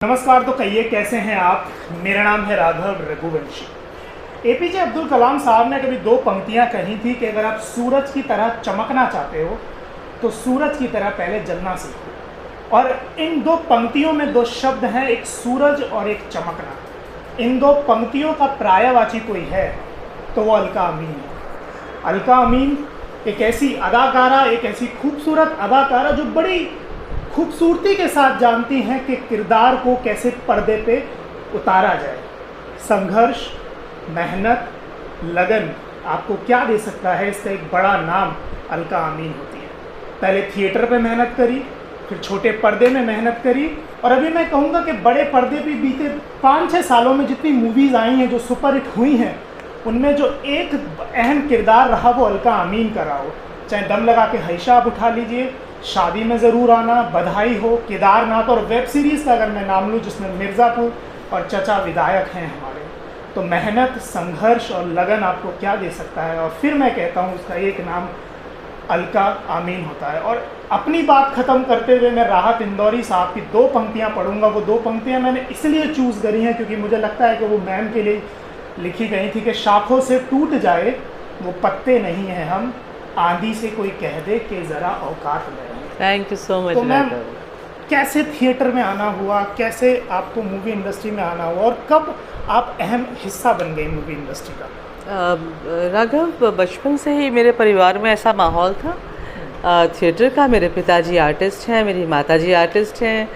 नमस्कार। तो कहिए कैसे हैं आप। मेरा नाम है राघव रघुवंशी। एपीजे अब्दुल कलाम साहब ने कभी दो पंक्तियां कही थी कि अगर आप सूरज की तरह चमकना चाहते हो तो सूरज की तरह पहले जलना सीखो। और इन दो पंक्तियों में दो शब्द हैं, एक सूरज और एक चमकना। इन दो पंक्तियों का पर्यायवाची कोई है तो वो अलका अमीन है। अलका अमीन एक ऐसी अदाकारा, एक ऐसी खूबसूरत अदाकारा जो बड़ी खूबसूरती के साथ जानती हैं कि किरदार को कैसे पर्दे पे उतारा जाए। संघर्ष, मेहनत, लगन आपको क्या दे सकता है, इसका एक बड़ा नाम अलका अमीन होती है। पहले थिएटर पे मेहनत करी, फिर छोटे पर्दे में मेहनत करी, और अभी मैं कहूँगा कि बड़े पर्दे पे बीते 5-6 सालों में जितनी मूवीज़ आई हैं जो सुपरहिट हुई हैं, उनमें जो एक अहम किरदार रहा वो अलका अमीन का रहा हो। चाहे दम लगा के हैशा आप उठा लीजिए, शादी में ज़रूर आना, बधाई हो, केदारनाथ, और वेब सीरीज़ का अगर मैं नाम लूँ जिसमें मिर्ज़ापुर और चचा विधायक हैं हमारे। तो मेहनत, संघर्ष और लगन आपको क्या दे सकता है। और फिर मैं कहता हूँ उसका एक नाम अलका अमीन होता है। और अपनी बात ख़त्म करते हुए मैं राहत इंदौरी साहब की दो पंक्तियाँ पढ़ूँगा। वो दो पंक्तियाँ मैंने इसलिए चूज़ करी हैं क्योंकि मुझे लगता है कि वो मैम के लिए लिखी गई थी कि शाखों से टूट जाए वो पत्ते नहीं हैं हम, आंधी से कोई कह दे कि ज़रा औकात में। Thank you so much. तो मैम कैसे थिएटर में आना हुआ, कैसे आपको मूवी इंडस्ट्री में आना हुआ, और कब आप अहम हिस्सा बन गए मूवी इंडस्ट्री का? राघव, बचपन से ही मेरे परिवार में ऐसा माहौल था थिएटर का। मेरे पिताजी आर्टिस्ट हैं, मेरी माताजी आर्टिस्ट हैं,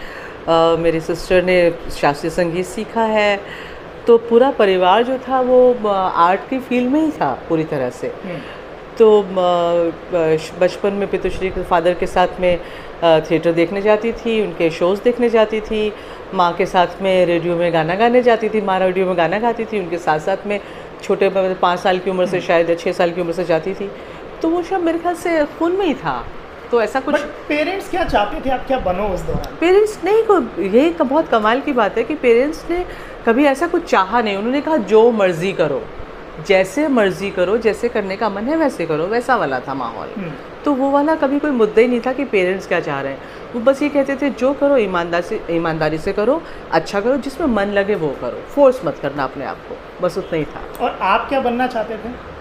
मेरी सिस्टर ने शास्त्रीय संगीत सीखा है। तो पूरा परिवार जो था वो आर्ट की फील्ड में ही था पूरी तरह से। तो बचपन में पिताश्री के फादर के साथ में थिएटर देखने जाती थी, उनके शोज़ देखने जाती थी। माँ के साथ में रेडियो में गाना गाने जाती थी, माँ रेडियो में गाना गाती थी। उनके साथ साथ में छोटे 5 साल की उम्र से शायद या 6 साल की उम्र से जाती थी। तो वो सब मेरे ख्याल से खून में ही था। तो ऐसा कुछ। पेरेंट्स क्या चाहते थे आप क्या बनो उस दौरान? पेरेंट्स नहीं को, यही बहुत कमाल की बात है कि पेरेंट्स ने कभी ऐसा कुछ चाहा नहीं। उन्होंने कहा जो मर्ज़ी करो, जैसे मर्जी करो, जैसे करने का मन है वैसे करो, वैसा वाला था माहौल। तो वो वाला कभी कोई मुद्दा ही नहीं था कि पेरेंट्स क्या चाह रहे हैं। वो बस ये कहते थे जो करो ईमानदारी से करो, अच्छा करो, जिसमें मन लगे वो करो, फोर्स मत करना अपने आप को, बस उतना ही था। और आप क्या बनना चाहते थे?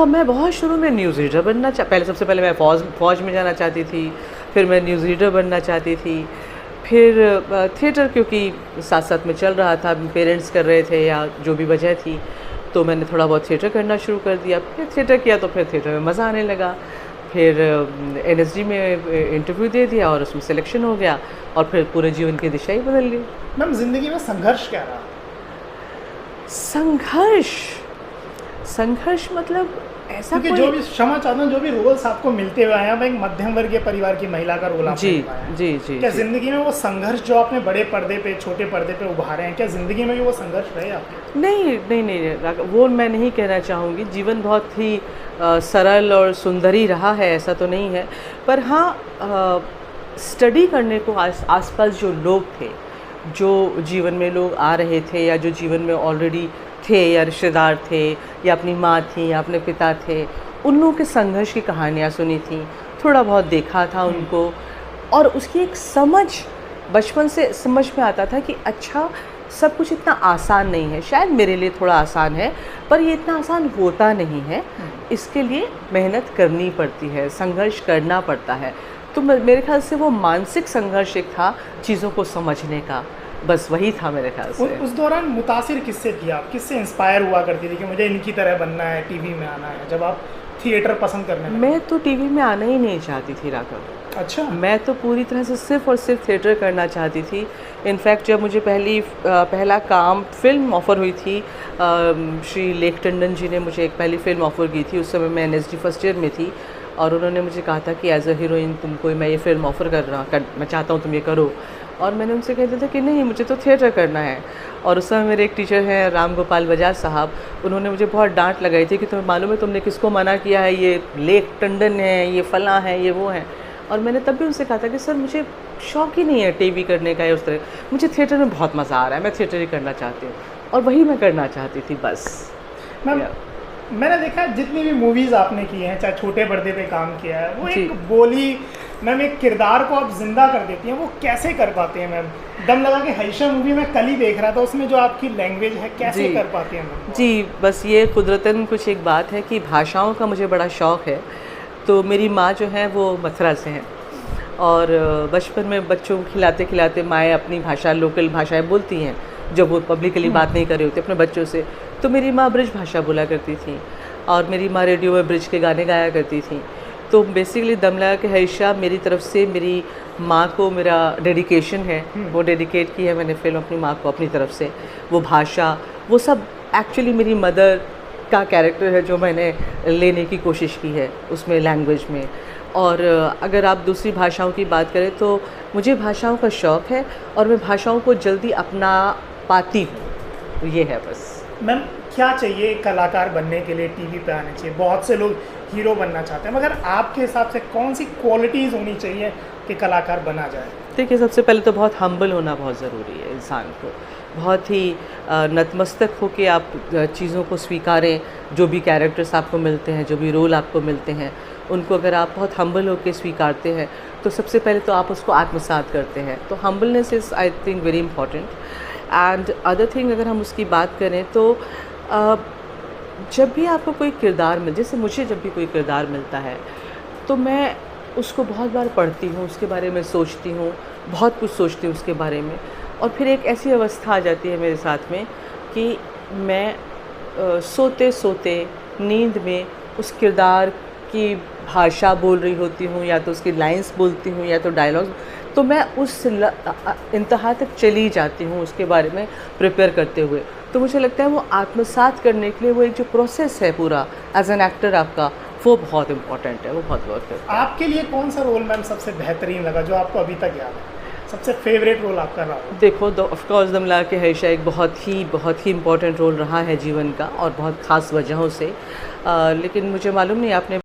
मैं बहुत शुरू में न्यूज़ रीडर बनना सबसे पहले मैं फ़ौज में जाना चाहती थी। फिर मैं न्यूज़ रीडर बनना चाहती थी। फिर थिएटर क्योंकि साथ साथ में चल रहा था, पेरेंट्स कर रहे थे या जो भी वजह थी, तो मैंने थोड़ा बहुत थिएटर करना शुरू कर दिया। फिर थिएटर किया तो फिर थिएटर में मज़ा आने लगा। फिर NSD में इंटरव्यू दे दिया और उसमें सिलेक्शन हो गया, और फिर पूरे जीवन की दिशा ही बदल गई। मैम ज़िंदगी में संघर्ष क्या रहा? संघर्ष मतलब ऐसा क्योंकि जो भी क्षमा चाहता हूँ, जो भी रोल्स आपको मिलते हुए आए हैं, एक मध्यम वर्गीय परिवार की महिला का रोल आपने निभाया है। जी। क्या ज़िंदगी में वो संघर्ष जो आपने बड़े पर्दे पे, छोटे पर्दे पे उभारे हैं, क्या ज़िंदगी में भी वो संघर्ष रहे आपके? नहीं, वो मैं नहीं कहना चाहूँगी। जीवन बहुत ही सरल और सुंदर ही रहा है, ऐसा तो नहीं है। पर हाँ, स्टडी करने को आसपास जो लोग थे, जो जीवन में लोग आ रहे थे या जो जीवन में ऑलरेडी थे, या रिश्तेदार थे, या अपनी माँ थी, या अपने पिता थे, उन लोगों के संघर्ष की कहानियाँ सुनी थी, थोड़ा बहुत देखा था उनको, और उसकी एक समझ बचपन से समझ में आता था कि अच्छा सब कुछ इतना आसान नहीं है। शायद मेरे लिए थोड़ा आसान है, पर ये इतना आसान होता नहीं है। इसके लिए मेहनत करनी पड़ती है, संघर्ष करना पड़ता है। तो मेरे ख्याल से वो मानसिक संघर्ष एक था चीज़ों को समझने का, बस वही था मेरे ख्याल से। उस दौरान मुतासिर किससे थी आप? किससे इंस्पायर हुआ करती थी कि मुझे इनकी तरह बनना है, टीवी में आना है, जब आप थिएटर पसंद करने लगे? मैं तो टीवी में आना ही नहीं चाहती थी राघव। अच्छा। मैं तो पूरी तरह से सिर्फ़ और सिर्फ थिएटर करना चाहती थी। इनफैक्ट जब मुझे पहला काम फिल्म ऑफ़र हुई थी, श्री लेख टंडन जी ने मुझे एक पहली फ़िल्म ऑफ़र की थी। उस समय मैं NSD फर्स्ट ईयर में थी, और उन्होंने मुझे कहा था कि एज़ अ हीरोइन तुमको मैं ये फ़िल्म ऑफ़र मैं चाहता हूँ तुम ये करो। और मैंने उनसे कह दिया था कि नहीं, मुझे तो थिएटर करना है। और उस समय मेरे एक टीचर हैं राम गोपाल बजाज साहब, उन्होंने मुझे बहुत डांट लगाई थी कि तुम्हें मालूम है तुमने किसको मना किया है, ये लेख टंडन है, ये फलां है, ये वो हैं। और मैंने तब भी उनसे कहा था कि सर मुझे शौक़ ही नहीं है टीवी करने का या उस तरह, मुझे थिएटर में बहुत मज़ा आ रहा है, मैं थिएटर ही करना चाहती हूँ, और वही मैं करना चाहती थी बस। मैंने देखा जितनी भी मूवीज़ आपने की हैं, चाहे छोटे पर्दे पे काम किया है, वो एक बोली मैम एक किरदार को आप जिंदा कर देती हैं, वो कैसे कर पाते हैं मैम? दम लगा के हैशा मूवी में कल ही देख रहा था, उसमें जो आपकी लैंग्वेज है कैसे जी। कर पाती हैं मैम? जी, बस ये कुदरतन कुछ एक बात है कि भाषाओं का मुझे बड़ा शौक़ है। तो मेरी माँ जो है वो मथुरा से हैं और बचपन में बच्चों को खिलाते-खिलाते माएँ अपनी भाषा, लोकल भाषाएँ बोलती हैं, जब वो पब्लिकली बात नहीं कर रही होती अपने बच्चों से। तो मेरी माँ ब्रिज भाषा बोला करती थी और मेरी माँ रेडियो में ब्रिज के गाने गाया करती थी। तो बेसिकली दम लगा के हैशा मेरी तरफ से मेरी माँ को मेरा डेडिकेशन है, वो डेडिकेट की है मैंने फ़िल्म अपनी माँ को अपनी तरफ से। वो भाषा, वो सब एक्चुअली मेरी मदर का कैरेक्टर है जो मैंने लेने की कोशिश की है उसमें लैंग्वेज में। और अगर आप दूसरी भाषाओं की बात करें तो मुझे भाषाओं का शौक़ है और मैं भाषाओं को जल्दी अपना पाती हूँ, ये है बस। मैम क्या चाहिए एक कलाकार बनने के लिए टीवी पे आने चाहिए? बहुत से लोग हीरो बनना चाहते हैं, मगर आपके हिसाब से कौन सी क्वालिटीज़ होनी चाहिए कि कलाकार बना जाए? देखिए, सबसे पहले तो बहुत हम्बल होना बहुत ज़रूरी है इंसान को। बहुत ही नतमस्तक हो के आप चीज़ों को स्वीकारें, जो भी कैरेक्टर्स आपको मिलते हैं, जो भी रोल आपको मिलते हैं, उनको अगर आप बहुत हम्बल होके स्वीकारते हैं तो सबसे पहले तो आप उसको आत्मसात करते हैं। तो humbleness is I think very important. And other thing अगर हम उसकी बात करें तो जब भी आपको कोई किरदार जैसे मुझे जब भी कोई किरदार मिलता है तो मैं उसको बहुत बार पढ़ती हूँ, उसके बारे में सोचती हूँ, बहुत कुछ सोचती हूँ उसके बारे में। और फिर एक ऐसी अवस्था आ जाती है मेरे साथ में कि मैं सोते सोते नींद में उस किरदार की भाषा बोल रही होती हूँ, या तो उसकी लाइंस बोलती हूँ या तो डायलॉग्स, तो मैं उस इंतहा तक चली जाती हूँ उसके बारे में प्रिपेयर करते हुए। तो मुझे लगता है वो आत्मसात करने के लिए वो एक जो प्रोसेस है पूरा एज एन एक्टर आपका, वो बहुत इम्पॉर्टेंट है, वो बहुत वर्क करता है। आपके लिए कौन सा रोल मैम सबसे बेहतरीन लगा जो आपको अभी तक याद है? सबसे फेवरेट रोल आपका रहा हो? देखो, ऑफ कोर्स दम लगा के हैशा एक बहुत ही इम्पॉर्टेंट रोल रहा है जीवन का और बहुत ख़ास वजहों से। लेकिन मुझे मालूम नहीं आपने